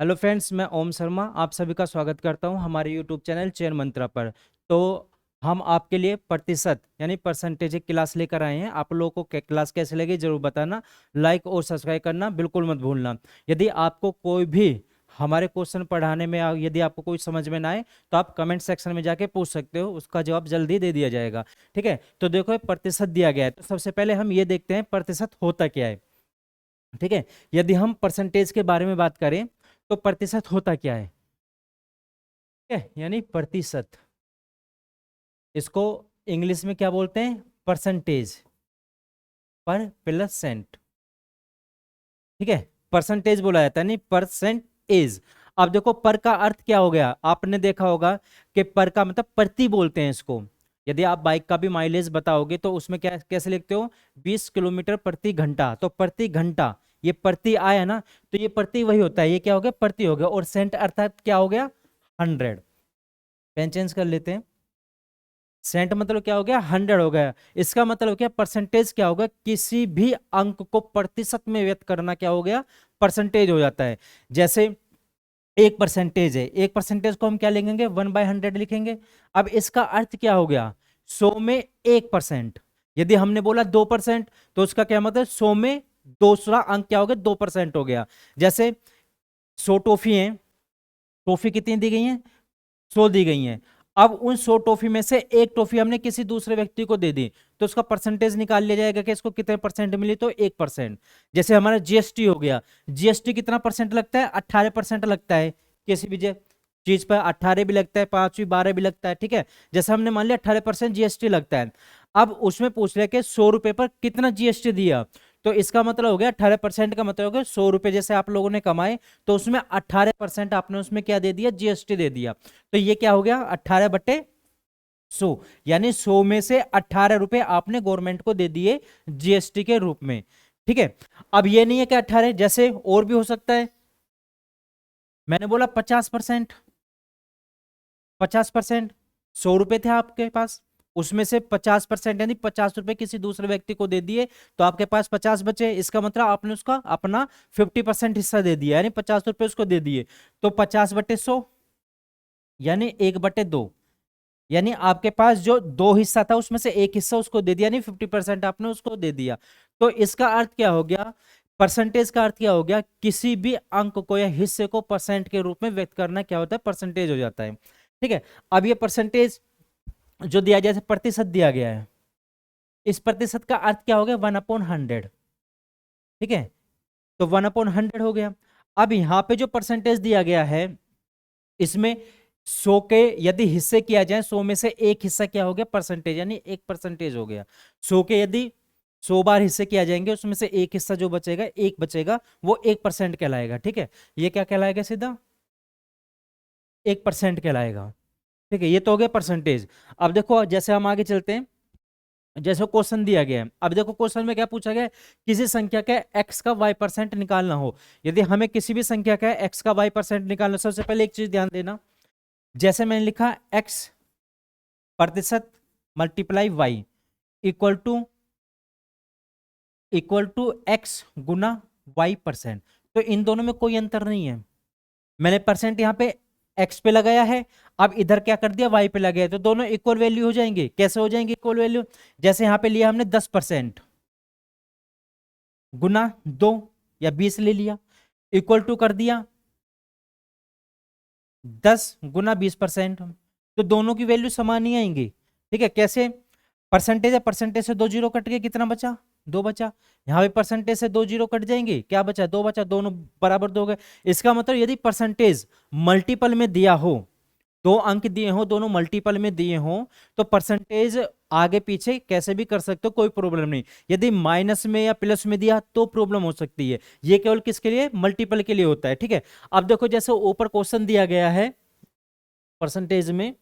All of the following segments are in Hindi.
हेलो फ्रेंड्स, मैं ओम शर्मा आप सभी का स्वागत करता हूं हमारे यूट्यूब चैनल चयन मंत्रा पर। तो हम आपके लिए प्रतिशत यानी परसेंटेज एक क्लास लेकर आए हैं। आप लोगों को क्लास कैसे लगी जरूर बताना। लाइक और सब्सक्राइब करना बिल्कुल मत भूलना। यदि आपको कोई भी हमारे क्वेश्चन पढ़ाने में यदि आपको कोई समझ में ना आए तो आप कमेंट सेक्शन में जाके पूछ सकते हो, उसका जवाब जल्दी दे दिया जाएगा। ठीक है, तो देखो ये प्रतिशत दिया गया है, तो सबसे पहले हम ये देखते हैं प्रतिशत होता क्या है। ठीक है, यदि हम परसेंटेज के बारे में बात करें तो प्रतिशत होता क्या है। ठीक है, यानी प्रतिशत, इसको इंग्लिश में क्या बोलते हैं, परसेंटेज, पर प्लस सेंट। ठीक है, परसेंटेज बोला जाता है, नहीं परसेंटेज। अब देखो पर का अर्थ क्या हो गया, आपने देखा होगा कि पर का मतलब प्रति बोलते हैं इसको। यदि आप बाइक का भी माइलेज बताओगे तो उसमें क्या कैसे लिखते हो, 20 किलोमीटर प्रति घंटा, तो प्रति घंटा, ये प्रति आया ना, तो ये प्रति वही होता है, ये क्या हो गया, प्रति हो गया। और सेंट अर्थात क्या हो गया, 100। पेन चेंज कर लेते हैं। सेंट मतलब क्या हो गया, 100 हो गया। इसका मतलब क्या, परसेंटेज क्या होगा, किसी भी अंक को प्रतिशत में व्यक्त करना क्या हो गया, परसेंटेज हो जाता है। जैसे 1% है, 1% को हम क्या लिखेंगे, 1/100 लिखेंगे। अब इसका अर्थ क्या हो गया, 100 में 1%। यदि हमने बोला 2% तो उसका क्या मतलब, 100 में दूसरा अंक क्या हो गया, 2% हो गया। जैसे 100 टॉफी है, टॉफी कितनी दी गई है, 100 दी गई हैं। अब उन 100 टॉफी में से एक टॉफी हमने किसी दूसरे व्यक्ति को दे दी, तो उसका परसेंटेज निकाल लिया जाएगा कि इसको कितने परसेंट मिली, तो 1%। जैसे हमारा जीएसटी हो गया, जीएसटी कितना परसेंट लगता है, 18% लगता है। किसी भी चीज पर 18 भी लगता है, 5 भी, 12 भी लगता है। ठीक है, जैसे हमने मान लिया 18% जीएसटी लगता है। अब उसमें पूछ रहे कि 100 रुपए पर कितना जीएसटी दिया, तो इसका मतलब हो गया 18% का मतलब हो गया 100 रुपए जैसे आप लोगों ने कमाए, तो उसमें 18% आपने उसमें क्या दे दिया, जीएसटी दे दिया। तो ये क्या हो गया, 18/100, यानी 100 में से 18 रुपए आपने गवर्नमेंट को दे दिए जीएसटी के रूप में। ठीक है, अब ये नहीं है कि 18, जैसे और भी हो सकता है। मैंने बोला 50%, 50%, 100 रुपए थे आपके पास, उसमें से 50% यानी 50 रुपए किसी दूसरे व्यक्ति को दे दिए, तो आपके पास 50 बचे। इसका मतलब आपने उसका अपना 50% हिस्सा दे दिया, यानी 50 रुपए उसको दे दिए। तो 50/100 यानी 1/2, यानी आपके पास जो दो हिस्सा था उसमें से एक हिस्सा उसको दे दिया, यानी 50% आपने उसको दे दिया। तो इसका अर्थ क्या हो गया, परसेंटेज का अर्थ क्या हो गया, किसी भी अंक को या हिस्से को परसेंट के रूप में व्यक्त करना क्या होता है, परसेंटेज हो जाता है। ठीक है, अब ये परसेंटेज जो दिया जैसे प्रतिशत दिया गया है, इस प्रतिशत का अर्थ क्या हो गया, 1/100। ठीक है, तो 1/100 हो गया। अब यहां पे जो परसेंटेज दिया गया है, इसमें 100 के यदि हिस्से किया जाए, 100 में से एक हिस्सा क्या हो गया, परसेंटेज, यानी 1% हो गया। 100 के यदि 100 बार हिस्से किया जाएंगे, उसमें से एक हिस्सा जो बचेगा, एक बचेगा, वो 1% कहलाएगा। ठीक है, ये क्या कहलाएगा, सीधा 1% कहलाएगा। ठीक है, ये तो हो गया परसेंटेज। अब देखो जैसे हम आगे चलते हैं, जैसे क्वेश्चन दिया गया है, अब देखो क्वेश्चन में क्या पूछा गया है, किसी संख्या का x का y% निकालना हो। यदि हमें किसी भी संख्या का x का y% निकालना, सबसे पहले एक चीज ध्यान देना, जैसे मैंने लिखा x प्रतिशत multiply y equal to x गुना y%, तो इन दोनों में कोई अंतर नहीं है। मैंने परसेंट यहाँ पे x पे लगाया है, अब इधर क्या कर दिया, y पे लगाया, तो दोनों इक्वल वैल्यू हो जाएंगे। कैसे हो जाएंगे इक्वल वैल्यू, जैसे यहाँ पे लिया हमने 10% गुना 2 या 20 ले लिया, इक्वल टू कर दिया 10 गुना 20%, तो दोनों की वैल्यू समान ही आएंगी। ठीक है, कैसे, परसेंटेज है, परसेंटेज से 2 जीरो कट के कितना बचा, 2 बचा। यहाँ पे परसेंटेज से 2 जीरो कट जाएंगे, क्या बचा, 2 बचा, दोनों बराबर 2 गए। इसका मतलब यदि परसेंटेज मल्टीपल में दिया हो, दो अंक दिए हो, दोनों मल्टीपल में दिए हो, तो परसेंटेज आगे पीछे कैसे भी कर सकते हो, कोई प्रॉब्लम नहीं। यदि माइनस में या प्लस में दिया तो प्रॉब्लम हो सकती है। ये केवल किसके लिए, मल्टीपल के लिए होता है। ठीक है, अब देखो जैसे ऊपर क्वेश्चन दिया गया है, परसेंटेज में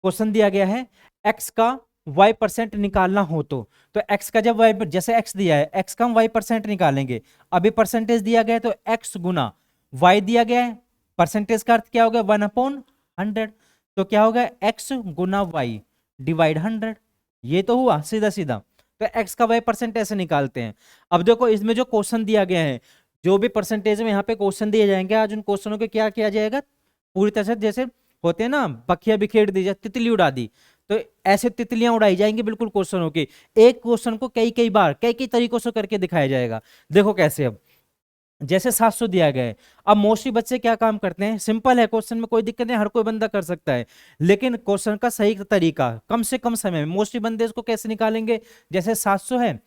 क्वेश्चन दिया गया है, x का y% निकालना हो तो x का जब y, जैसे x दिया है, x का हम y% निकालेंगे। अभी परसेंटेज दिया गया है तो x गुना y दिया गया है, परसेंटेज का अर्थ क्या हो गया, 1/100, तो क्या होगा, x गुना y डिवाइड 100। ये तो हुआ सीधा सीधा। तो x का y% ऐसे निकालते हैं। अब देखो इसमें जो क्वेश्चन दिया गया है, जो भी परसेंटेज में यहाँ पे क्वेश्चन दिए जाएंगे आज उन क्वेश्चनों को क्या किया जाएगा, पूरी तरह से जैसे होते हैं ना, बखिया बिखेर दी जाए, तितली उड़ा दी, तो ऐसे तितलियां उड़ाई जाएंगी बिल्कुल क्वेश्चनों की। एक क्वेश्चन को कई कई बार कई कई तरीकों से करके दिखाया जाएगा। देखो कैसे, अब जैसे 700 दिया गया है, अब मोस्टली बच्चे क्या काम करते हैं, सिंपल है क्वेश्चन में कोई दिक्कत नहीं, हर कोई बंदा कर सकता है, लेकिन क्वेश्चन का सही तरीका कम से कम समय में मोस्टली बंदे इसको कैसे निकालेंगे, जैसे 700 है,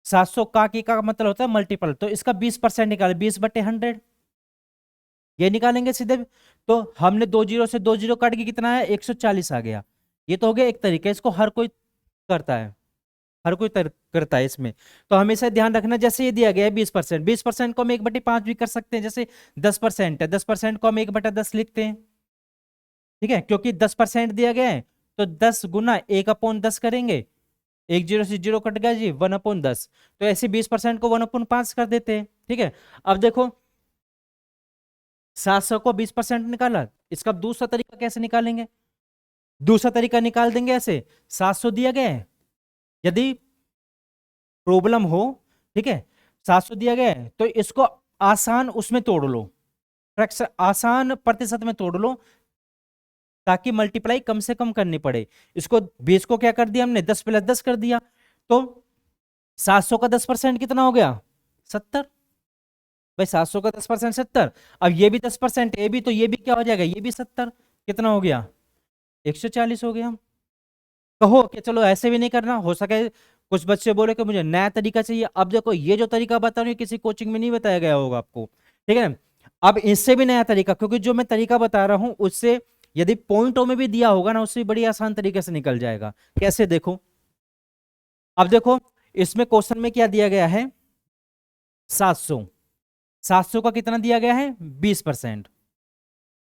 700 का की का मतलब होता है मल्टीपल, तो इसका 20% निकाले, 20/100 ये निकालेंगे सीधे। तो हमने 2 जीरो से 2 जीरो काट के कितना है, 140 आ गया। ये तो हो गया एक तरीका, इसको हर कोई करता है, हर कोई करता है इसमें। तो हमेशा ध्यान रखना, जैसे ये दिया गया है 20%, 20% को हम 1/5 भी कर सकते हैं, जैसे 10% है, 10% को हम 1/10 लिखते हैं, ठीक है, क्योंकि 10% दिया गया है, तो 10 गुना 1/10 करेंगे, एक जीरो से जीरो कट गया जी, 1/10, तो ऐसे 20% को 1/5 कर देते हैं, ठीक है। अब देखो 700 को 20% निकाला, इसका दूसरा तरीका कैसे निकालेंगे, दूसरा तरीका निकाल देंगे ऐसे, 700 दिया गया है, यदि प्रॉब्लम हो, ठीक है, 700 दिया गया है तो इसको आसान उसमें तोड़ लो, फ्रैक्शन आसान प्रतिशत में तोड़ लो, ताकि मल्टीप्लाई कम से कम करनी पड़े। इसको 20 को क्या कर दिया हमने, 10+10 कर दिया, तो 700 का 10% कितना हो गया, 70। भाई 700 का 10% 70, अब ये भी 10% ये भी, तो ये भी क्या हो जाएगा, ये भी 70, कितना हो गया, 140 हो गया। कहो कि चलो ऐसे भी नहीं करना, हो सके कुछ बच्चे बोले कि मुझे नया तरीका चाहिए, अब देखो ये जो तरीका बता रही हूँ किसी कोचिंग में नहीं बताया गया होगा आपको, ठीक है ना। अब इससे भी नया तरीका, क्योंकि जो मैं तरीका बता रहा हूं उससे यदि पॉइंटों में भी दिया होगा ना, उससे बड़ी आसान तरीके से निकल जाएगा। कैसे, देखो अब देखो, इसमें क्वेश्चन में क्या दिया गया है, 700, 700 का कितना दिया गया है, 20%।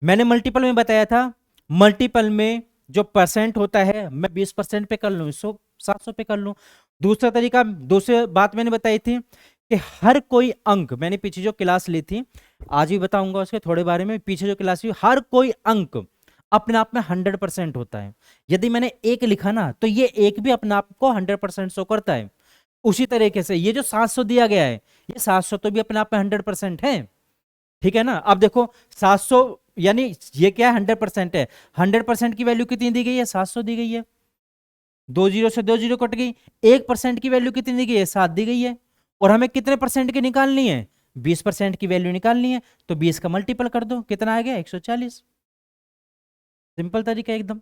मैंने मल्टीपल में बताया था, मल्टीपल में जो परसेंट होता है मैं 20% पे कर लूं, 700 पे कर लूं। दूसरा तरीका, दूसरी बात मैंने बताई थी कि हर कोई अंक, मैंने पीछे जो क्लास ली थी, आज भी बताऊंगा उसके थोड़े बारे में, पीछे जो क्लास ली, हर कोई अंक अपने आप में 100% होता है। यदि मैंने एक लिखा ना, तो ये एक भी अपने आप को 100% शो करता है। उसी तरीके से ये जो 700 दिया गया है, ये 700 तो भी अपने आप में 100% है, ठीक है ना। अब देखो 700 यानी ये क्या है, 100% है, 100% की वैल्यू कितनी दी गई है, 700 दी गई है, 2 जीरो से 2 जीरो कट गई, 1% की वैल्यू कितनी दी गई है, 7 दी गई है, और हमें कितने परसेंट की निकालनी है, 20% की वैल्यू निकालनी है, तो 20 का मल्टीपल कर दो, कितना आ गया, 140। सिंपल तरीका एकदम।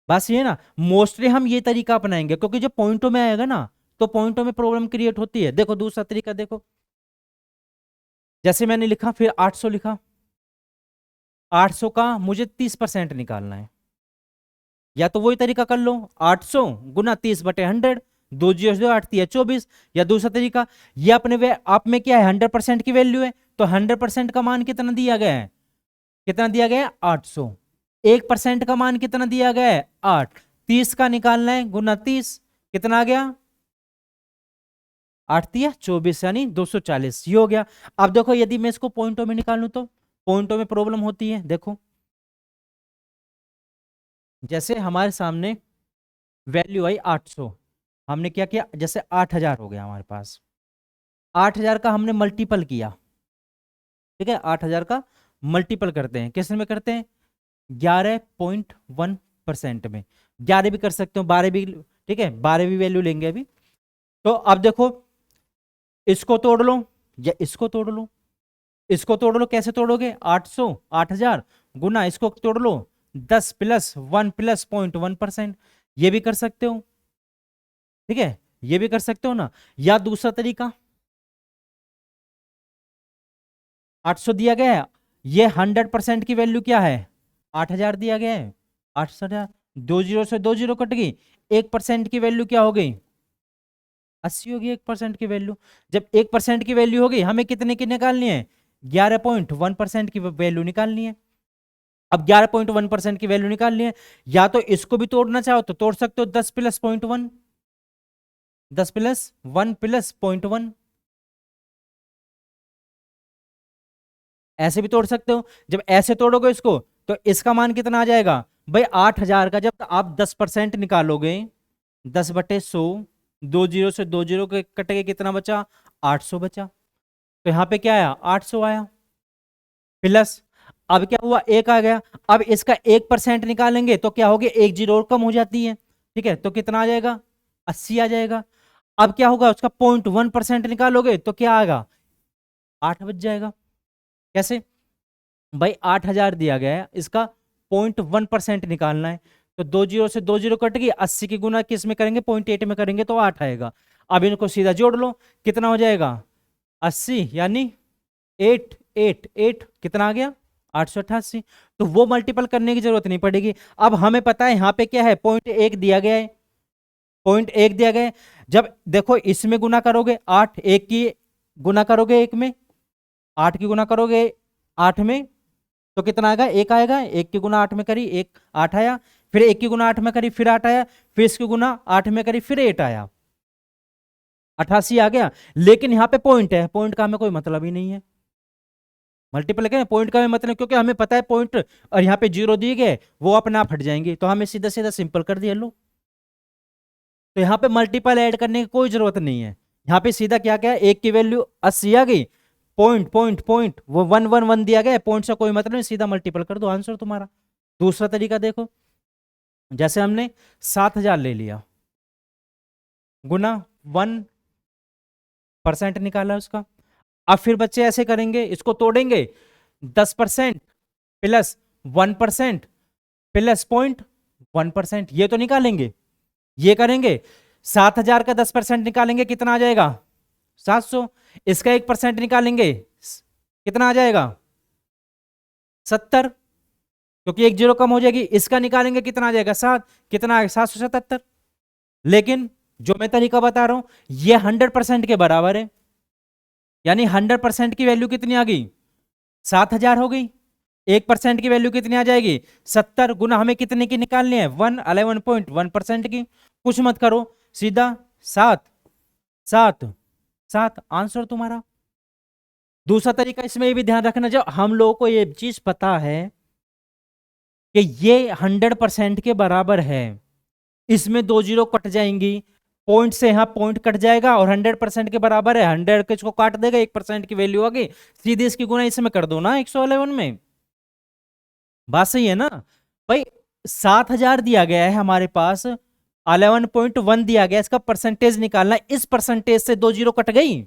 बस ये ना, मोस्टली हम ये तरीका अपनाएंगे, क्योंकि जो पॉइंटों में आएगा ना, तो पॉइंटों में प्रॉब्लम क्रिएट होती है। देखो दूसरा तरीका देखो, जैसे मैंने लिखा, फिर 800 लिखा, 800 का मुझे 30% निकालना है, या तो वही तरीका कर लो, 800 गुना 30/100, 2 जीरो से 8 है 24, या दूसरा तरीका, ये अपने वे आप में क्या है, 100% की वैल्यू है, तो 100% का मान कितना दिया गया है, कितना दिया गया है, 800। 1% का मान कितना दिया गया है, 8, 30 का निकालना है, गुना 30, कितना आ गया, 8 दिया 24, यानी 240, ये हो गया। अब देखो यदि मैं इसको पॉइंटों में निकालूं, तो पॉइंटों में प्रॉब्लम होती है। देखो जैसे हमारे सामने वैल्यू आई 800, हमने क्या किया, जैसे 8000 हो गया हमारे पास, 8000 का हमने मल्टीपल किया, ठीक है, 8000 का मल्टीपल करते हैं, किस में करते हैं, 11.1% में, 11 भी कर सकते हो, 12 भी, ठीक है, 12 भी वैल्यू लेंगे अभी। तो अब देखो इसको तोड़ लो या इसको तोड़ लो, इसको तोड़ लो, कैसे तोड़ोगे, 800 8000 गुना, इसको तोड़ लो 10+1+0.1%, ये भी कर सकते हो, ठीक है, ये भी कर सकते हो ना। या दूसरा तरीका, 800 दिया गया है, ये 100% की वैल्यू क्या है, 8000 दिया गया है, 8000, 2 जीरो से 2 जीरो कट गई, 1% की वैल्यू क्या हो गई, 80 होगी 1% की वैल्यू। जब 1% की वैल्यू होगी, हमें कितने की निकालनी है, 11.1% की वैल्यू निकालनी है। अब 11.1% की वैल्यू निकालनी है, या तो इसको भी तोड़ना चाहो तो तोड़ सकते हो, 10+0.1, 10+1+0.1, ऐसे भी तोड़ सकते हो। जब ऐसे तोड़ोगे इसको, तो इसका मान कितना आ जाएगा भाई, 8000 का जब आप 10% निकालोगे, 10/100, 2 जीरो से 2 जीरो के कटेगे, कितना बचा, 800 बचा। तो यहाँ पे क्या आया, 800 आया, प्लस अब क्या हुआ, एक आ गया। अब इसका 1% निकालेंगे तो क्या होगी, एक जीरो और कम हो जाती है, ठीक है, तो कितना आ जाएगा, 80 आ जाएगा। अब क्या होगा, उसका 0.1% निकालोगे तो क्या आएगा, 8 बच जाएगा। कैसे भाई, 8,000 दिया गया है, इसका 0.1% निकालना है, तो दो जीरो से दो जीरो कट गई, 80 की गुना किस में करेंगे, 0.8 में करेंगे तो 8 आएगा। अब इनको सीधा जोड़ लो, कितना हो जाएगा, 80 यानी 8 8 8 कितना आ गया, 888। तो वो मल्टीपल करने की जरूरत नहीं पड़ेगी। अब हमें पता है यहाँ पे क्या है, 0.1 दिया गया है, 0.1 दिया गया है। जब देखो इसमें गुना करोगे, 8 एक की गुना करोगे, एक में 8 की गुना करोगे 8 में, तो कितना आएगा, एक आएगा, एक की गुना 8 में करी, एक 8 आया, फिर एक की गुना 8 में करी, फिर 8 आया, फिर इसकी गुना 8 में करी, फिर 8 आया, 88 आ गया। लेकिन यहाँ पे पॉइंट है, पॉइंट का हमें कोई मतलब ही नहीं है, मल्टीपल है पॉइंट का हमें मतलब, क्योंकि हमें पता है पॉइंट और यहाँ पे जीरो दिए गए वो अपने आप हट जाएंगे, तो हमें सीधा सीधा सिंपल कर दिया लो। तो यहाँ पे मल्टीपल ऐड करने की कोई जरूरत नहीं है, यहाँ पे सीधा क्या क्या, एक की वैल्यू 80 आ गई, पॉइंट पॉइंट पॉइंट वो 111 दिया गया, पॉइंट से कोई मतलब नहीं, सीधा मल्टीपल कर दो, आंसर तुम्हारा। दूसरा तरीका देखो, जैसे हमने 7,000 ले लिया, गुना 1% निकाला उसका। अब फिर बच्चे ऐसे करेंगे, इसको तोड़ेंगे, 10% प्लस 1% प्लस 0.1%, ये तो निकालेंगे, ये करेंगे, 7,000 का 10% निकालेंगे कितना आ जाएगा, 700। इसका 1% निकालेंगे कितना आ जाएगा, 70, क्योंकि एक जीरो कम हो जाएगी। इसका निकालेंगे कितना आ जाएगा, 7, कितना आएगा, 777। लेकिन जो मैं तरीका बता रहा हूं ये 100% के बराबर है, यानी 100% की वैल्यू कितनी आ गई, 7,000 हो गई। 1% की वैल्यू कितनी आ जाएगी, 70, गुना हमें कितने की निकालनी है, 11.1% की। कुछ मत करो, सीधा 7 7 7 आंसर तुम्हारा। दूसरा तरीका, इसमें ये भी ध्यान रखना, जब हम लोगों को ये चीज पता है कि ये 100% के बराबर है, इसमें दो जीरो कट जाएंगी, पॉइंट से यहाँ पॉइंट कट जाएगा, और 100% के बराबर है, 100 के इसको काट देगा, 1% की वैल्यू आ गई, सीधे इसकी गुना इसमें कर दो ना 111 में। बात सही है ना भाई, 7,000 दिया गया है हमारे पास, 11.1 दिया गया, इसका परसेंटेज निकालना, इस परसेंटेज से दो जीरो कट गई,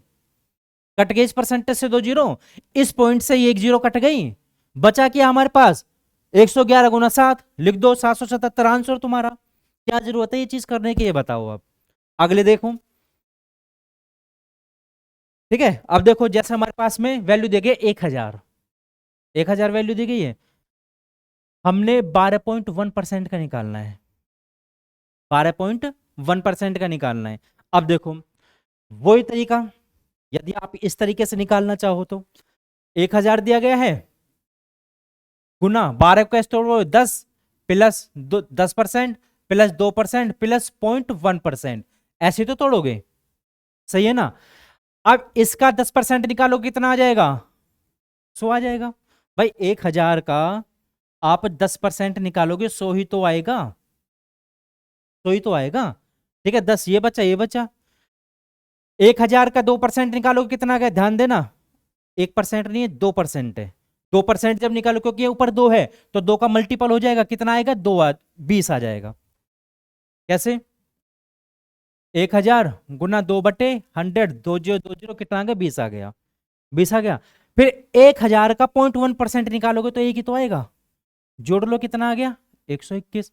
कट गई इस परसेंटेज से दो जीरो, इस पॉइंट से एक जीरो कट गई, बचा क्या हमारे पास, 111 गुना 7 लिख दो, 777 आंसर तुम्हारा। क्या जरूरत है ये चीज करने की, ये बताओ आप। अगले देखो, ठीक है, अब देखो जैसे हमारे पास में वैल्यू दे गई 1,000, 1,000 वैल्यू दी गई है, हमने 12.1% का निकालना है, 12.1% का निकालना है। अब देखो वही तरीका, यदि आप इस तरीके से निकालना चाहो तो, 1,000 दिया गया है, गुना 12 का स्टोर 10 प्लस 10% प्लस 2% प्लस 0.1%, ऐसे तो तोड़ोगे, सही है ना। अब इसका 10% निकालो कितना आ जाएगा, 100 आ जाएगा। भाई 1,000 का आप 10% निकालोगे 100 ही तो आएगा, 100 ही तो आएगा, ठीक है, 10 ये बचा, ये बचा। 1,000 का 2% निकालोगे कितना आ गया, ध्यान देना, 1% नहीं है, 2% है। 2% जब निकालो, क्योंकि ये ऊपर 2 है, तो 2 का मल्टीपल हो जाएगा, कितना आएगा, 20 आ जाएगा। कैसे, 1,000 गुना 2/100, दो जीरो दो जीरो, कितना आ गया, 20 आ गया, 20 आ गया। फिर 1,000 का 0.1% निकालोगे तो एक ही तो आएगा, जोड़ लो कितना आ गया, 121।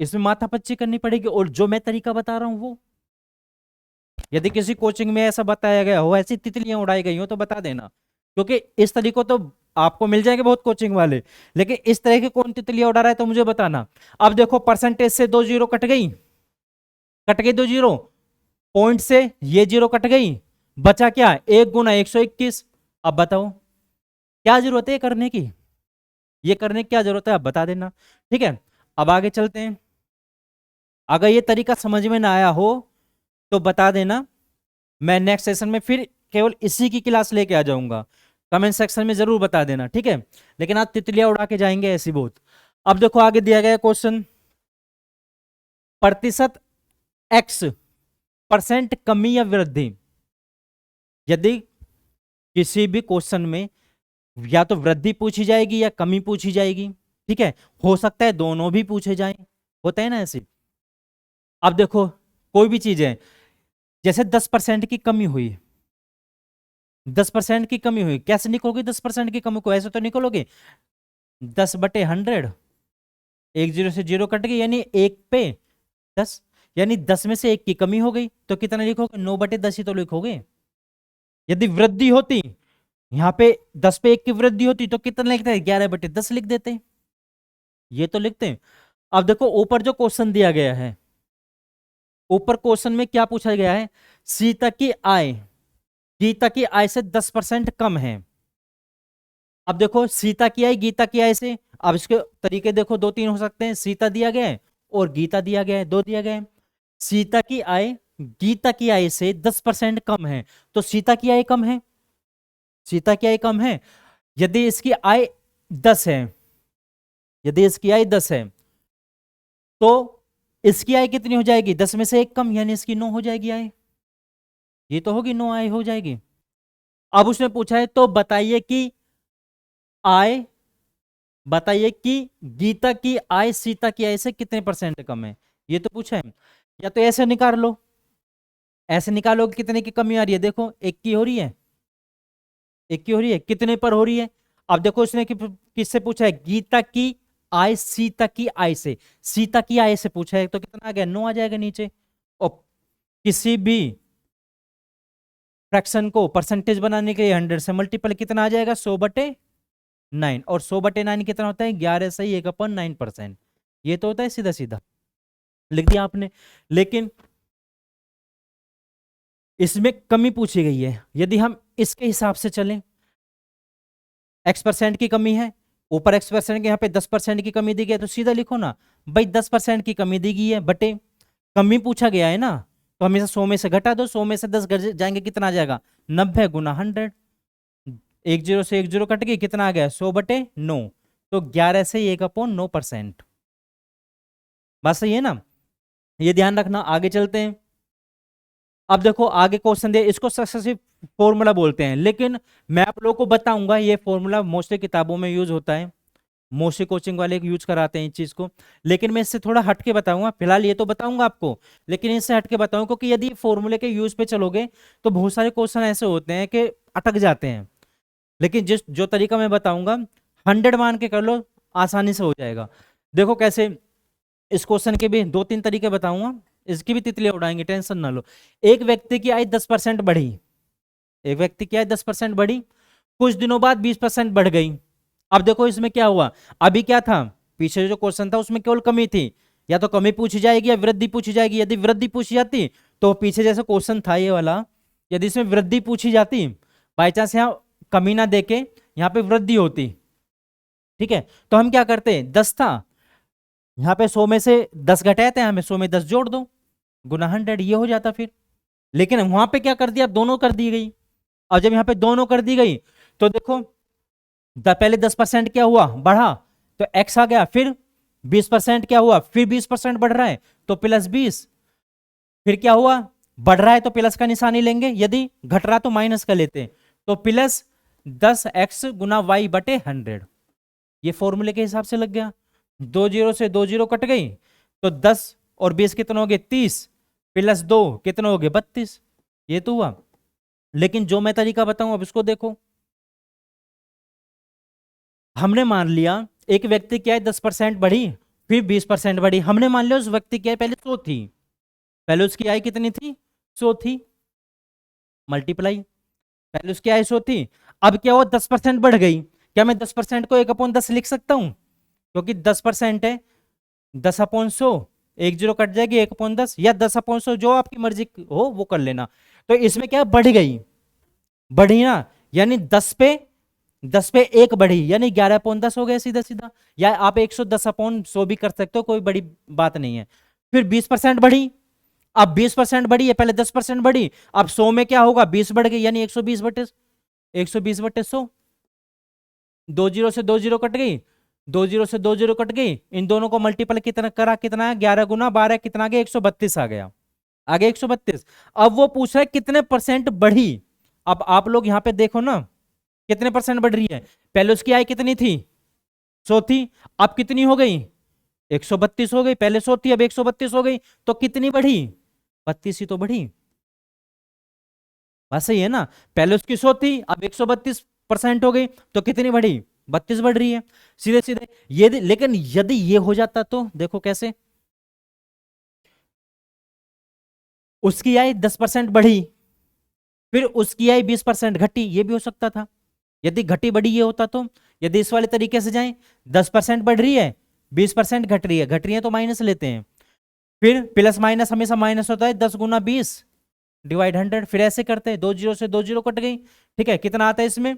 इसमें माथापच्ची करनी पड़ेगी, और जो मैं तरीका बता रहा हूं वो, यदि किसी कोचिंग में ऐसा बताया गया हो, ऐसी तितलियां उड़ाई गई हो तो बता देना, क्योंकि इस तरीको तो आपको मिल जाएंगे बहुत कोचिंग वाले, लेकिन इस तरह की कौन तितलियां उड़ा रहा है तो मुझे बताना। अब देखो परसेंटेज से दो जीरो कट गई, कट गई दो जीरो, पॉइंट से ये जीरो कट गई, बचा क्या, एक गुना 121। अब बताओ क्या जरूरत है ये करने की, ये करने की क्या जरूरत है, अब बता देना, ठीक है। अब आगे चलते हैं, अगर ये तरीका समझ में ना आया हो तो बता देना, मैं नेक्स्ट सेशन में फिर केवल इसी की क्लास लेके आ जाऊंगा, कमेंट सेक्शन में जरूर बता देना, ठीक है। लेकिन आप तितलियां उड़ा के जाएंगे ऐसी बहुत। अब देखो आगे दिया गया क्वेश्चन, प्रतिशत x परसेंट कमी या वृद्धि, यदि किसी भी क्वेश्चन में या तो वृद्धि पूछी जाएगी या कमी पूछी जाएगी, ठीक है, हो सकता है दोनों भी पूछे जाएं, होता है ना ऐसे। अब देखो कोई भी चीज है, जैसे 10% की कमी हुई, 10% की कमी हुई, कैसे निकलोगे 10% की कमी को? ऐसे तो निकलोगे 10/100, एक जीरो से जीरो कट गई, यानी 1/10, यानी 10 में से 1 की कमी हो गई, तो कितना लिखोगे? 9/10 ही तो लिखोगे। यदि वृद्धि होती, यहाँ पे 10/1 की वृद्धि होती तो कितना लिखते हैं? 11/10 लिख देते हैं, ये तो लिखते हैं। अब देखो ऊपर जो क्वेश्चन दिया गया है, ऊपर क्वेश्चन में क्या पूछा गया है? सीता की आय गीता की आय से 10% कम है। अब देखो सीता की आय गीता की आय से, अब इसके तरीके देखो दो तीन हो सकते हैं, सीता दिया गया है और गीता दिया गया है, दो दिया गया है। सीता की आय गीता की आय से 10% कम है, तो सीता की आय कम है, सीता की आय कम है। यदि इसकी आय 10 है, यदि इसकी आय 10 है, तो इसकी आय कितनी हो जाएगी? 10 में से 1 कम, यानी इसकी 9 हो जाएगी आय, ये तो होगी 9 आय हो जाएगी। अब उसने पूछा है तो बताइए कि आय, बताइए कि गीता की आय सीता की आय से कितने परसेंट कम है, ये तो पूछा है। या तो ऐसे निकाल लो, ऐसे निकालो कि कितने की कमी आ रही है, देखो 1 की हो रही है, 1 की हो रही है, कितने पर हो रही है? अब देखो इसने किससे पूछा है? गीता की आय सीता की आय से, सीता की आय से पूछा है, तो कितना आ गया? 9 आ जाएगा नीचे। और किसी भी फ्रैक्शन को परसेंटेज बनाने के लिए 100 से मल्टीपल कितना आ जाएगा? 100/9, और 100/9 कितना होता है? 11 सही 1/9%, ये तो होता है सीधा सीधा, लिख दिया आपने। लेकिन इसमें कमी पूछी गई है, यदि हम इसके हिसाब से चलें, X% की कमी है, ऊपर X% के यहाँ पे 10% की कमी दी गई है, तो सीधा लिखो ना भाई 10% की कमी दी गई है बटे कमी पूछा गया है ना, तो हमेशा 100 में से घटा दो, 100 में से 10 घट जाएंगे, कितना आ जाएगा? 90 गुना 100, 1 जीरो से 1 जीरो कट गई, कितना आ गया? 100/9, तो 11 से 1/9%, बात सही है ना, ये ध्यान रखना। आगे चलते हैं। अब देखो आगे क्वेश्चन दे, इसको सक्सेसिव फॉर्मूला बोलते हैं, लेकिन मैं आप लोगों को बताऊंगा ये फॉर्मूला मोस्टली किताबों में यूज होता है, मोस्टली कोचिंग वाले यूज कराते हैं इस चीज को, लेकिन मैं इससे थोड़ा हटके बताऊंगा। फिलहाल ये तो बताऊंगा आपको, लेकिन इससे हटके बताऊंगा, क्योंकि यदि फॉर्मूले के यूज पे चलोगे तो बहुत सारे क्वेश्चन ऐसे होते हैं कि अटक जाते हैं, लेकिन जिस जो तरीका मैं बताऊंगा 100 मान के कर लो, आसानी से हो जाएगा। देखो कैसे, इस क्वेश्चन के भी 2-3 तरीके बताऊंगा, इसकी भी तितलियां उड़ाएंगे, टेंशन ना लो। एक व्यक्ति की आय 10% बढ़ी, एक व्यक्ति की आय 10% बढ़ी, कुछ दिनों बाद 20% बढ़ गई। अब देखो इसमें क्या हुआ, अभी क्या था, पीछे जो क्वेश्चन था उसमें केवल कमी थी, या तो कमी पूछी जाएगी या वृद्धि पूछी जाएगी। यदि वृद्धि पूछी जाती तो पीछे जैसे क्वेश्चन था ये वाला, यदि इसमें वृद्धि पूछी जाती, बाई चांस यहाँ कमी ना देके यहाँ पे वृद्धि होती, ठीक है, तो हम क्या करते? 10 था, यहाँ पे 100 में से 10 घटाए थे, हमें 100 में 10 जोड़ दो, गुना 100, ये हो जाता फिर। लेकिन वहां पे क्या कर दिया? दोनों कर दी गई। और जब यहाँ पे दोनों कर दी गई तो देखो पहले 10% क्या हुआ? बढ़ा, तो x आ गया, फिर 20% क्या हुआ? फिर 20% बढ़ रहा है तो +20, फिर क्या हुआ? बढ़ रहा है तो प्लस का निशानी लेंगे, यदि घट रहा तो माइनस का लेते हैं, तो +10x गुना y/100, ये फॉर्मूले के हिसाब से लग गया। 2 जीरो से 2 जीरो कट गई, तो 10 और 20 कितना हो गए? 30, +2 कितना हो गए? 32, ये तो हुआ। लेकिन जो मैं तरीका बताऊं अब इसको देखो, हमने मान लिया एक व्यक्ति की आय 10% बढ़ी, फिर 20% बढ़ी, हमने मान लिया उस व्यक्ति की आय पहले 100 थी, पहले उसकी आय कितनी थी? 100 थी, मल्टीप्लाई, पहले उसकी आय 100 थी, अब क्या हुआ? 10% बढ़ गई, क्या मैं 10% को 1/10 लिख सकता हूं? क्योंकि 10% है, 10/100, 1 जीरो कट जाएगी, 1/10, या 10/100, जो आपकी मर्जी हो वो कर लेना। तो इसमें क्या बढ़ गई? बढ़ी ना, यानी 10 पे 1 बढ़ी, यानी 11/10 हो गया सीधा सीधा, या आप 110/100 भी कर सकते हो, कोई बड़ी बात नहीं है। फिर 20% बढ़ी, अब 20% बढ़ी है, पहले 10% बढ़ी, अब 100 में क्या होगा? 20 बढ़ गई, यानी 120/100, 2 जीरो से 2 जीरो कट गई, 2 जीरो से 2 जीरो कट गई, इन दोनों को मल्टीपल कितना करा, कितना है? 11 गुना 12 कितना आ गया? 132 आ गया, आगे 132। अब वो पूछ रहा है कितने परसेंट बढ़ी, अब आप लोग यहाँ पे देखो ना, कितने परसेंट बढ़ रही है। पहले उसकी आय कितनी थी, 100 थी, अब कितनी हो गई, 132 हो गई। पहले 100 थी, अब 132 हो गई, तो कितनी बढ़ी, 32 ही तो बढ़ी। बात सही है ना, पहले उसकी 100 थी, अब 132% हो गई, तो कितनी बढ़ी, 32 बढ़ रही है। सीधे सीधे ये लेकिन यदि ये हो जाता तो देखो कैसे, उसकी आय 10% बढ़ी, फिर उसकी आय 20% घटी, ये भी हो सकता था। यदि घटी बढ़ी ये होता तो, यदि इस वाले तरीके से जाएं, 10% बढ़ रही है, 20% घट रही है, घट रही है तो माइनस लेते हैं, फिर प्लस माइनस हमेशा माइनस होता है, 10 × 20 डिवाइड 100, फिर ऐसे करते हैं, 2 जीरो से 2 जीरो कट गई। ठीक है, कितना आता है इसमें,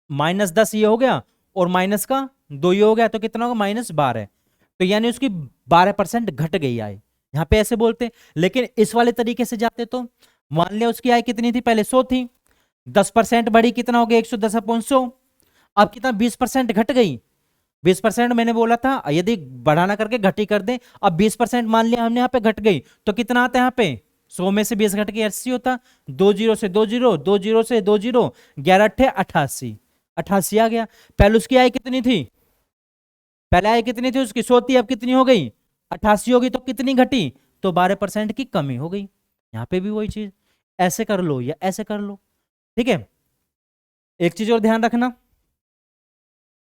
-10 ये हो गया, और माइनस का 2 ये हो गया, तो कितना होगा, -12। तो यानी उसकी 12% घट गई आय, यहाँ पे ऐसे बोलते हैं। लेकिन इस वाले तरीके से जाते तो, मान लिया उसकी आय कितनी थी, पहले 100 थी, 10% बढ़ी, कितना हो गया, 110/100। अब कितना, 20% घट गई, 20% मैंने बोला था यदि बढ़ाना करके घटी कर दे। अब 20% मान लिया हमने, यहाँ पे घट गई, तो कितना आता है यहाँ पे, 100 में से 20 घट के 80 होता, 2 जीरो से 2 जीरो, 2 जीरो से 2 जीरो, 11 अट्ठे 88, 88 आ गया। पहले उसकी आय कितनी थी, पहले आय कितनी थी उसकी, 100 थी, अब कितनी हो गई, 88 होगी, तो कितनी घटी, तो 12% की कमी हो गई। यहाँ पे भी वही चीज, ऐसे कर लो या ऐसे कर लो। ठीक है, एक चीज और ध्यान रखना,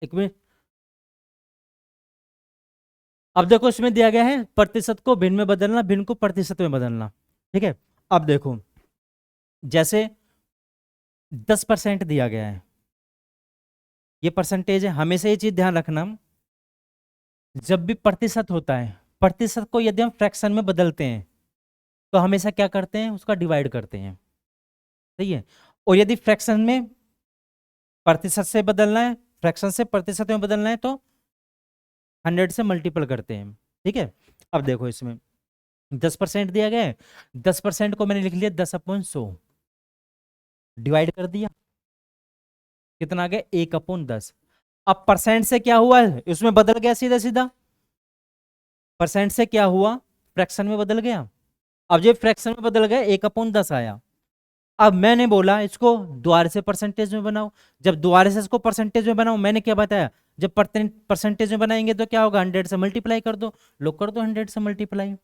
एक मिनट। अब देखो इसमें दिया गया है प्रतिशत को भिन्न में बदलना, भिन्न को प्रतिशत में बदलना। ठीक है, अब देखो, जैसे 10% दिया गया है, ये परसेंटेज है, हमेशा ये चीज ध्यान रखना, जब भी प्रतिशत होता है, प्रतिशत को यदि हम फ्रैक्शन में बदलते हैं तो हमेशा क्या करते हैं, उसका डिवाइड करते हैं। सही है, और यदि फ्रैक्शन में प्रतिशत से बदलना है, फ्रैक्शन से प्रतिशत में बदलना है, तो 100 से मल्टीपल करते हैं। ठीक है, अब देखो इसमें 10% दिया गया है, 10% को मैंने लिख लिया 10/100, डिवाइड कर दिया, कितना आ गया, 1/10। अब परसेंट से क्या हुआ, इसमें बदल गया सीधा सीधा, परसेंट से क्या हुआ, फ्रैक्शन में बदल गया। अब जब फ्रैक्शन में बदल गया, 1/10 आया। अब मैंने बोला इसको दोबारा से परसेंटेज में बनाओ। जब दोबारा से इसको परसेंटेज में बनाओ, मैंने क्या बताया, जब परसेंटेज में बनाएंगे तो क्या होगा, 100 से मल्टीप्लाई कर दो, लोग कर दो 100 से मल्टीप्लाई,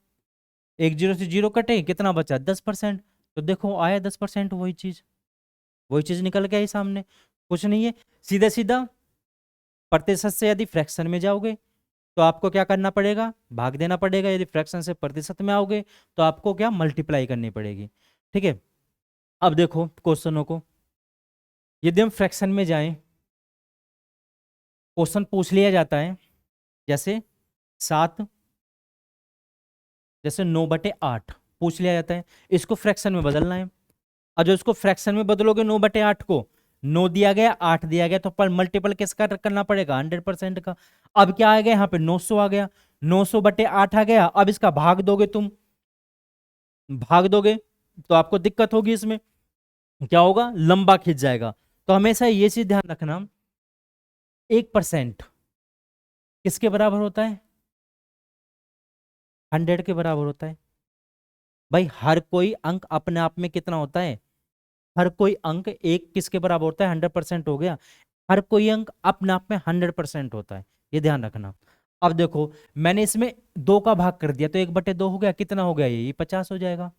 1 जीरो से जीरो कटे, कितना बचा, 10%। तो देखो आया 10%, वही चीज, वही चीज निकल के आई सामने, कुछ नहीं है। सीधे सीधा प्रतिशत से यदि फ्रैक्शन में जाओगे तो आपको क्या करना पड़ेगा, भाग देना पड़ेगा। यदि फ्रैक्शन से प्रतिशत में आओगे तो आपको क्या, मल्टीप्लाई करनी पड़ेगी। ठीक है, अब देखो क्वेश्चनों को, यदि हम फ्रैक्शन में जाएं, क्वेश्चन पूछ लिया जाता है, जैसे 7, जैसे 9/8 पूछ लिया जाता है, इसको फ्रैक्शन में बदलना है। और जो इसको फ्रैक्शन में बदलोगे 9/8 को, 9 दिया गया, 8 दिया गया, तो पर मल्टीपल किसका करना पड़ेगा, 100% का। अब क्या आ गया यहाँ पे, 900 आ गया, 900/8 आ गया। अब इसका भाग दोगे तुम, भाग दोगे तो आपको दिक्कत होगी, इसमें क्या होगा, लंबा खिंच जाएगा। तो हमेशा ये चीज ध्यान रखना, 1% किसके बराबर होता है, 100 के बराबर होता है। भाई हर कोई अंक अपने आप में कितना होता है, हर कोई अंक एक किसके बराबर होता है, 100% हो गया। हर कोई अंक अपने आप में 100% होता है, ये ध्यान रखना। अब देखो मैंने इसमें 2 का भाग कर दिया, तो 1/2 हो गया, कितना हो गया, ये 50 हो जाएगा।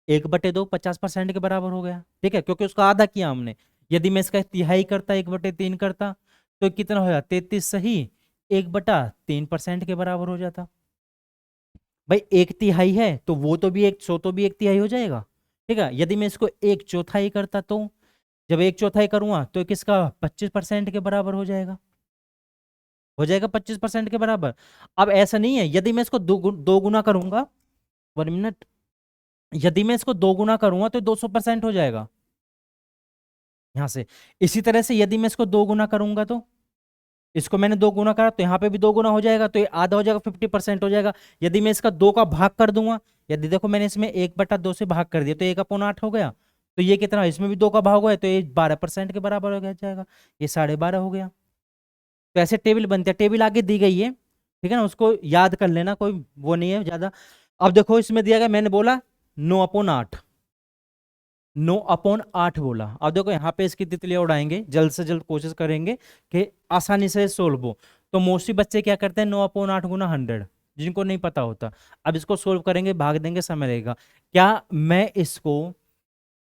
1/2 50% के बराबर हो गया। ठीक है, क्योंकि उसका आधा किया हमने। यदि मैं इसका तिहाई करता, 1/3 करता, तो कितना हो जाता, 33 सही, 1/3% के बराबर हो जाता। भाई 1/3 है तो वो तो भी 100 तो भी 1/3 हो जाएगा। ठीक है, यदि मैं इसको 1/4 करता, तो जब 1/4 करूंगा तो किसका, 25% के बराबर हो जाएगा, हो जाएगा 25% के बराबर। अब ऐसा नहीं है, यदि मैं इसको दो गुना करूंगा, 1 मिनट, यदि मैं इसको 2 गुना करूंगा तो 200% हो जाएगा यहां से। इसी तरह से यदि मैं इसको 2 गुना करूंगा, तो इसको मैंने 2 गुना करा, तो यहाँ पे भी 2 गुना हो जाएगा, तो ये आधा हो जाएगा, 50% हो जाएगा। यदि मैं इसका 2 का भाग कर दूंगा, यदि देखो मैंने इसमें 1/2 से भाग कर दिया, तो 1/8 हो गया। तो ये कितना, इसमें भी 2 का भाग हुआ है, तो ये 12% के बराबर हो गया जाएगा, ये 12.5 हो गया। तो ऐसे टेबल बनते हैं, टेबल आगे दी गई है, ठीक है ना, उसको याद कर लेना, कोई वो नहीं है ज्यादा। अब देखो इसमें दिया गया, मैंने बोला 9/8, 9/8 बोला। अब देखो यहाँ पे इसकी तितलियां उड़ाएंगे, जल्द से जल्द कोशिश करेंगे कि आसानी से सोल्व हो। तो मोस्टली बच्चे क्या करते हैं, 9/8 गुना 100, जिनको नहीं पता होता। अब इसको सोल्व करेंगे, भाग देंगे, समय लगेगा। क्या मैं इसको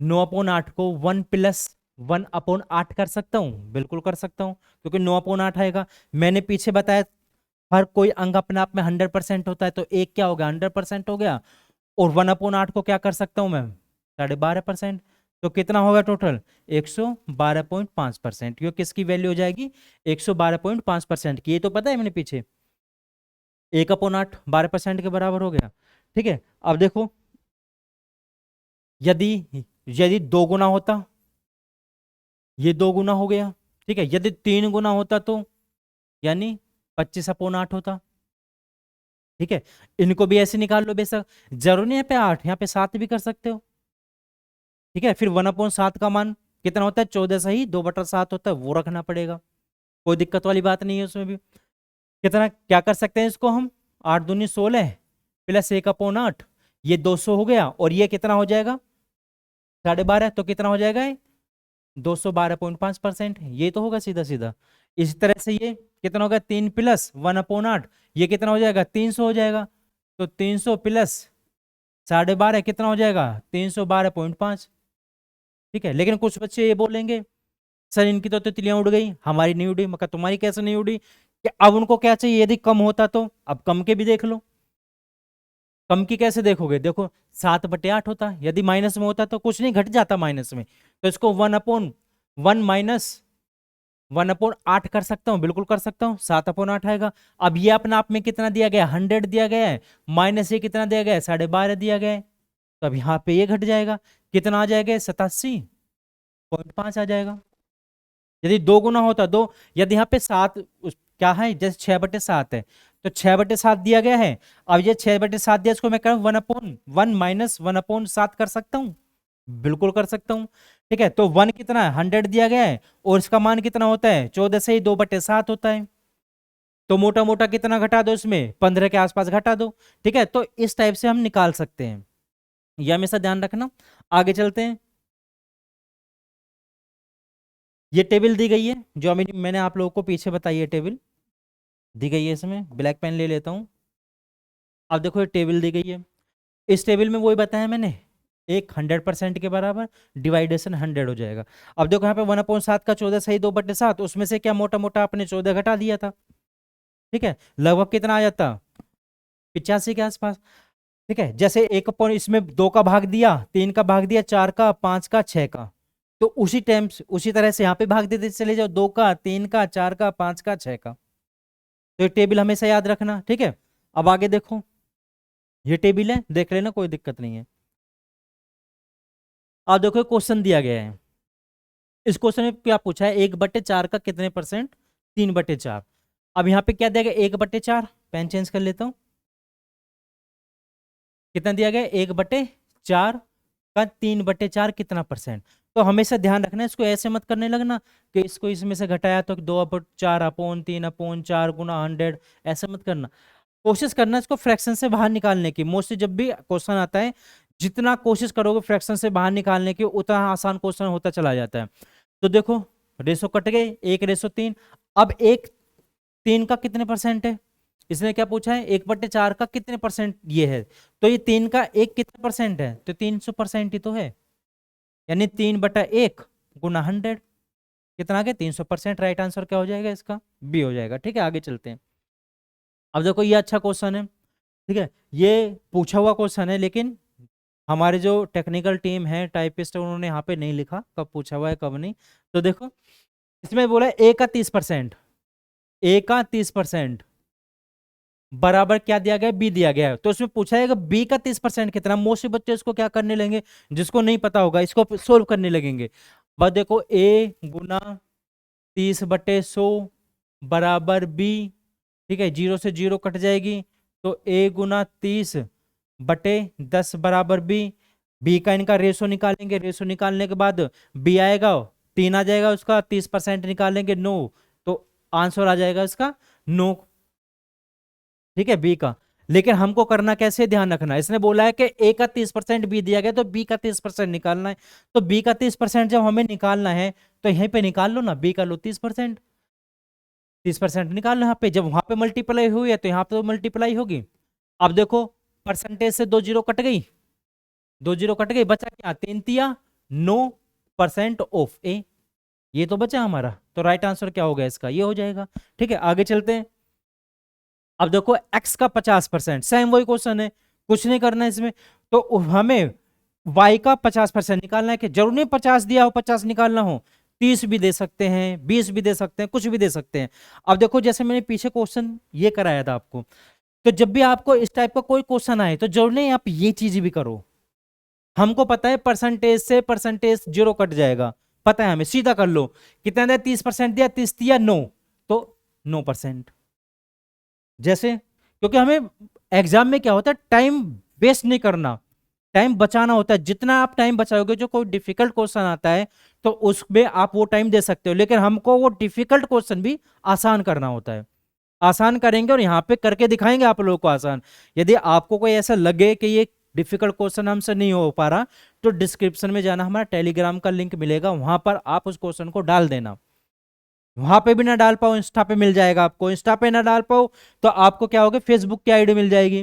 9/8 को 1+1/8 कर सकता हूँ? बिल्कुल कर सकता हूँ, क्योंकि 9/8 आएगा। मैंने पीछे बताया हर कोई अंग अपने आप में 100% होता है, तो एक क्या हो गया, 100% हो गया। और 1/8 को क्या कर सकता हूं मैं, 12.5%। तो कितना होगा टोटल, 112.5%। ये किसकी वैल्यू हो जाएगी, 112.5% की। ये तो पता है मैंने पीछे, 1/8 12% के बराबर हो गया। ठीक है, अब देखो, यदि यदि 2 गुना होता, ये 2 गुना हो गया। ठीक है, यदि 3 गुना होता तो यानी 25/8 होता। ठीक है, इनको भी ऐसे निकाल लो बेशक, जरूरी नहीं है पे 8, यहाँ पे 7 भी कर सकते हो। ठीक है, फिर 1/7 का मान कितना होता है, 14 सही 2/7 होता है, वो रखना पड़ेगा। कोई दिक्कत वाली बात नहीं है उसमें भी। कितना क्या कर सकते हैं इसको हम, 8 दूनी 16 प्लस 1/8, ये 200 हो गया। और ये कितना हो जाएगा, 12.5, तो कितना हो जाएगा, 212.5%। ये तो होगा सीधा सीधा। इसी तरह से ये कितना होगा, 3+1/8, ये कितना हो जाएगा, 300 हो जाएगा। तो 300 प्लस 12.5 कितना हो जाएगा, 312.5। ठीक है, लेकिन कुछ बच्चे ये बोलेंगे, सर इनकी तो तितलियां उड़ गई, हमारी नहीं उड़ी। मगर तुम्हारी कैसे नहीं उड़ी, कि अब उनको क्या चाहिए, यदि कम होता तो, अब कम के भी देख लो। कम की कैसे देखोगे, देखो 7/8 होता, यदि माइनस में होता तो कुछ नहीं, घट जाता माइनस में। तो इसको 1/1 माइनस 1/8 कर सकता हूँ, बिल्कुल कर सकता हूँ, 7/8 आएगा। अब ये अपने आप में कितना दिया गया, 100 दिया गया है, माइनस ये कितना दिया गया है, 12.5 दिया गया है। तो अब यहाँ पे ये घट जाएगा, कितना आ जाएगा, 87.5 आ जाएगा। यदि 2 गुना होता, दो, यदि यहाँ पे 7 क्या है, जैसे 6/7 है, तो 6/7 दिया गया है। अब ये 6/7 दिया, इसको मैं करूँ 1/1 माइनस 1/7 कर सकता हूँ, बिल्कुल कर सकता हूँ। ठीक है, तो 1 कितना है, 100 दिया गया है, और इसका मान कितना होता है, 14 से ही 2/7 होता है। तो मोटा मोटा कितना घटा दो इसमें, 15 के आसपास घटा दो। ठीक है, तो इस टाइप से हम निकाल सकते हैं, ये हमेशा ध्यान रखना। आगे चलते हैं। ये टेबल दी गई है, जो मैंने आप लोगों को पीछे बताई है, टेबल दी गई है। इसमें ब्लैक पेन ले लेता हूँ। अब देखो ये टेबल दी गई है, इस टेबल में वही बताया मैंने, एक 100% के बराबर, डिवाइडेशन 100 हो जाएगा। अब देखो यहाँ पे 1/7 का 14 सही 2/7, उसमें से क्या मोटा मोटा आपने 14 घटा दिया था। ठीक है, लगभग कितना आ जाता, 85 के आसपास। ठीक है, जैसे एक अपॉन इसमें 2 का भाग दिया, 3 का भाग दिया, 4 का, 5 का, 6 का, तो उसी टाइम उसी तरह से यहाँ पे भाग देते चले जाओ, 2 का, 3 का, 4 का, 5 का, 6 का। तो ये टेबल हमेशा याद रखना। ठीक है, अब आगे देखो, ये टेबल है, देख लेना, कोई दिक्कत नहीं है। अब देखो क्वेश्चन दिया गया है, इस क्वेश्चन में क्या पूछा है, 1/4 का कितने परसेंट, 3/4। अब यहाँ पे क्या दिया गया, 1/4, पेन चेंज कर लेता हूँ, कितना दिया गया, 1/4 का 3/4 कितना परसेंट। तो हमेशा ध्यान रखना, इसको ऐसे मत करने लगना कि इसको इसमें से घटाया तो 2/4/3/4 गुना 100, ऐसे मत करना। कोशिश करना इसको फ्रैक्शन से बाहर निकालने की। मोस्टली जब भी क्वेश्चन आता है, जितना कोशिश करोगे फ्रैक्शन से बाहर निकालने की, उतना आसान क्वेश्चन होता चला जाता है। तो देखो, रेशो कट गए, 1:3। अब 1/3 का कितने परसेंट है, इसने क्या पूछा है, 1/4 का कितने परसेंट ये है। तो ये 3 का 1 कितने परसेंट है, तो 300% ही तो है, यानी 3/1 गुना 100, कितना आ गया, 300%। राइट आंसर क्या हो जाएगा इसका, बी हो जाएगा। ठीक है, आगे चलते हैं। अब देखो ये अच्छा क्वेश्चन है। ठीक है, ये पूछा हुआ क्वेश्चन है, लेकिन हमारे जो टेक्निकल टीम है, टाइपिस्ट, उन्होंने यहाँ पे नहीं लिखा कब पूछा हुआ है कब नहीं। तो देखो, इसमें बोला ए का 30%, ए का 30% बराबर क्या दिया गया, बी दिया गया है। तो इसमें पूछा है कि बी का 30% कितना। मोस्टली बच्चे इसको क्या करने लेंगे, जिसको नहीं पता होगा इसको सोल्व करने लगेंगे। बस देखो, ए गुना 30/100 बराबर बी। ठीक है, 0 से 0 कट जाएगी, तो ए गुना 30/10 बराबर बी। बी का इनका रेशो निकालेंगे, रेशो निकालने के बाद बी आएगा 3 आ जाएगा, उसका 30% निकालेंगे 9, तो आंसर आ जाएगा इसका 9। ठीक है, बी का। लेकिन हमको करना कैसे, ध्यान रखना, इसने बोला है कि ए का 30% बी दिया गया तो बी का 30% निकालना है। तो बी का 30% जब हमें निकालना है तो यहीं पे निकाल लो ना, बी का लो 30%, 30% निकाल लो यहाँ पे। जब वहां पे मल्टीप्लाई हुई है तो यहाँ पे तो मल्टीप्लाई होगी। अब देखो परसेंटेज से 2 जीरो कट गई, 2 जीरो कट गई, बचा क्या, 3 तिया 9% ऑफ ए, ये तो बचा हमारा। तो राइट आंसर क्या हो गया इसका, ये हो जाएगा। ठीक है, आगे चलते हैं। अब देखो x का 50%, सेम वही क्वेश्चन है, कुछ नहीं करना है इसमें। तो हमें y का 50% निकालना है, कि जरूर नहीं 50 दिया हो 50 निकालना हो, 30 भी दे सकते हैं, 20 भी दे सकते हैं, कुछ भी दे सकते हैं। अब देखो जैसे मैंने पीछे क्वेश्चन ये कराया था आपको, तो जब भी आपको इस टाइप का कोई क्वेश्चन आए तो जरूर नहीं आप ये चीज भी करो। हमको पता है परसेंटेज से परसेंटेज जीरो कट जाएगा, पता है हमें, सीधा कर लो। कितना दिया, 30% दिया, 30 दिया 9, तो 9%। जैसे, क्योंकि हमें एग्जाम में क्या होता है, टाइम वेस्ट नहीं करना, टाइम बचाना होता है। जितना आप टाइम बचाओगे, जो कोई डिफिकल्ट क्वेश्चन आता है तो उसमें आप वो टाइम दे सकते हो, लेकिन हमको वो डिफिकल्ट क्वेश्चन भी आसान करना होता है। आसान करेंगे और यहाँ पे करके दिखाएंगे आप लोगों को आसान। यदि आपको कोई ऐसा लगे कि ये डिफिकल्ट क्वेश्चन हमसे नहीं हो पा रहा, तो डिस्क्रिप्शन में जाना, हमारा टेलीग्राम का लिंक मिलेगा, वहां पर आप उस क्वेश्चन को डाल देना। वहां पे भी ना डाल पाओ, इंस्टा पे मिल जाएगा आपको, इंस्टा पे ना डाल पाओ तो आपको क्या होगा, फेसबुक की आईडी मिल जाएगी,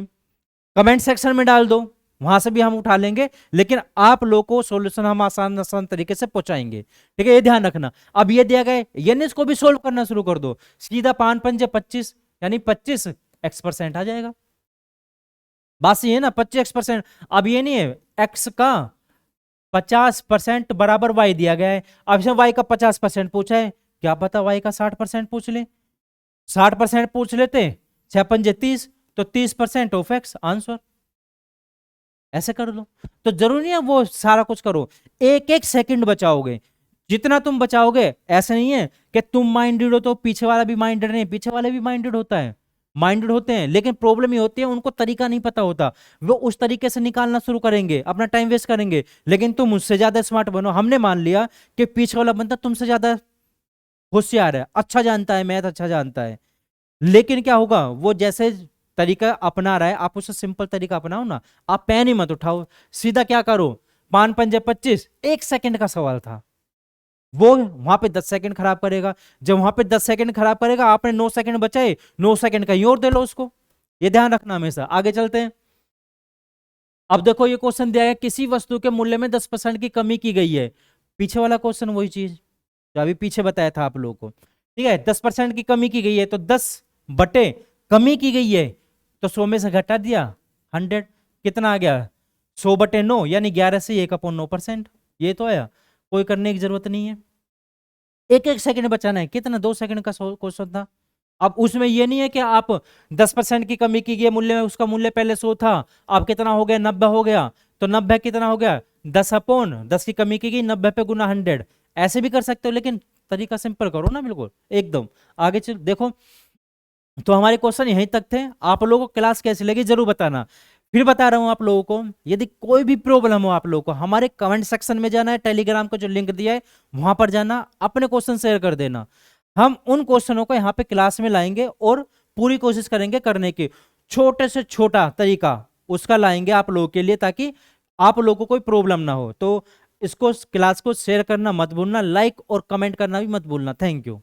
कमेंट सेक्शन में डाल दो, वहां से भी हम उठा लेंगे, लेकिन आप लोग को सॉल्यूशन हम आसान आसान तरीके से पहुंचाएंगे। ठीक है, ये ध्यान रखना। अब ये दिया गया, यानी इसको भी सोल्व करना शुरू कर दो, सीधा 5×5 = 25, यानी 25x% आ जाएगा। बात ये है ना, 25x%। अब ये नहीं है, x का 50% बराबर y दिया गया है, अब इसमें y का 50% पूछा है, क्या पता y का 60% पूछ ले, 60% पूछ लेते, 6×5 = 30, तो 30% ऑफ x आंसर, ऐसे कर लो। तो जरूरी नहीं है वो सारा कुछ करो, एक एक सेकंड बचाओगे, जितना तुम बचाओगे। ऐसा नहीं है कि तुम माइंडेड हो तो पीछे वाला भी माइंडेड नहीं, पीछे वाला भी माइंडेड होता है, माइंडेड होते हैं, लेकिन प्रॉब्लम ये होती है उनको तरीका नहीं पता होता, वो उस तरीके से निकालना शुरू करेंगे, अपना टाइम वेस्ट करेंगे। लेकिन तुम मुझसे ज्यादा स्मार्ट बनो, हमने मान लिया कि पीछे वाला बंदा तुमसे ज्यादा होशियार है, अच्छा जानता है, मैथ अच्छा जानता है, लेकिन क्या होगा, वो जैसे तरीका अपना रहा है, आप उससे सिंपल तरीका अपनाओ ना। आप पेन ही मत उठाओ, सीधा क्या करो, 5×5 = 25, 1 सेकंड का सवाल था, वो वहां पे 10 सेकंड खराब करेगा। जब वहां पे 10 सेकंड खराब करेगा, आपने 9 सेकंड बचाए, 9 सेकंड कहीं और दे लो उसको, ये ध्यान रखना हमेशा। आगे चलते हैं। अब देखो ये क्वेश्चन दिया है, किसी वस्तु के मूल्य में 10% की कमी की गई है। पीछे वाला क्वेश्चन वही चीज जो अभी पीछे बताया था आप लोगों को, ठीक है, 10% की कमी की गई है, तो 10 बटे कमी की गई है, तो 100 में से घटा दिया 100, कितना आ गया, 100/9, यानी 11 से 1/9%। ये तो आया, कोई करने की जरूरत नहीं है, एक एक सेकंड बचाना है, कितना, 2 सेकंड का क्वेश्चन था। अब उसमें ये नहीं है कि आप 10% की कमी की गई मूल्य में, उसका मूल्य पहले 100 था, अब कितना हो गया, 90 हो गया, तो 90 कितना हो गया, 10/10 की कमी की गई, 90 पे गुना 100, ऐसे भी कर सकते हो, लेकिन तरीका सिंपल करो ना, बिल्कुल एकदम। आगे चल देखो, तो हमारे क्वेश्चन यहीं तक थे। आप लोगों को क्लास कैसी लगी जरूर बताना। फिर बता रहा हूं आप लोगों को, यदि कोई भी प्रॉब्लम हो आप लोगों को, हमारे कमेंट सेक्शन में जाना है, टेलीग्राम का जो लिंक दिया है वहां पर जाना, अपने क्वेश्चन शेयर कर देना, हम उन क्वेश्चनों को यहाँ पे क्लास में लाएंगे और पूरी कोशिश करेंगे करने की, छोटे से छोटा तरीका उसका लाएंगे आप लोगों के लिए, ताकि आप लोगों को कोई प्रॉब्लम ना हो। तो इसको क्लास को शेयर करना मत भूलना, लाइक और कमेंट करना भी मत भूलना। Thank you.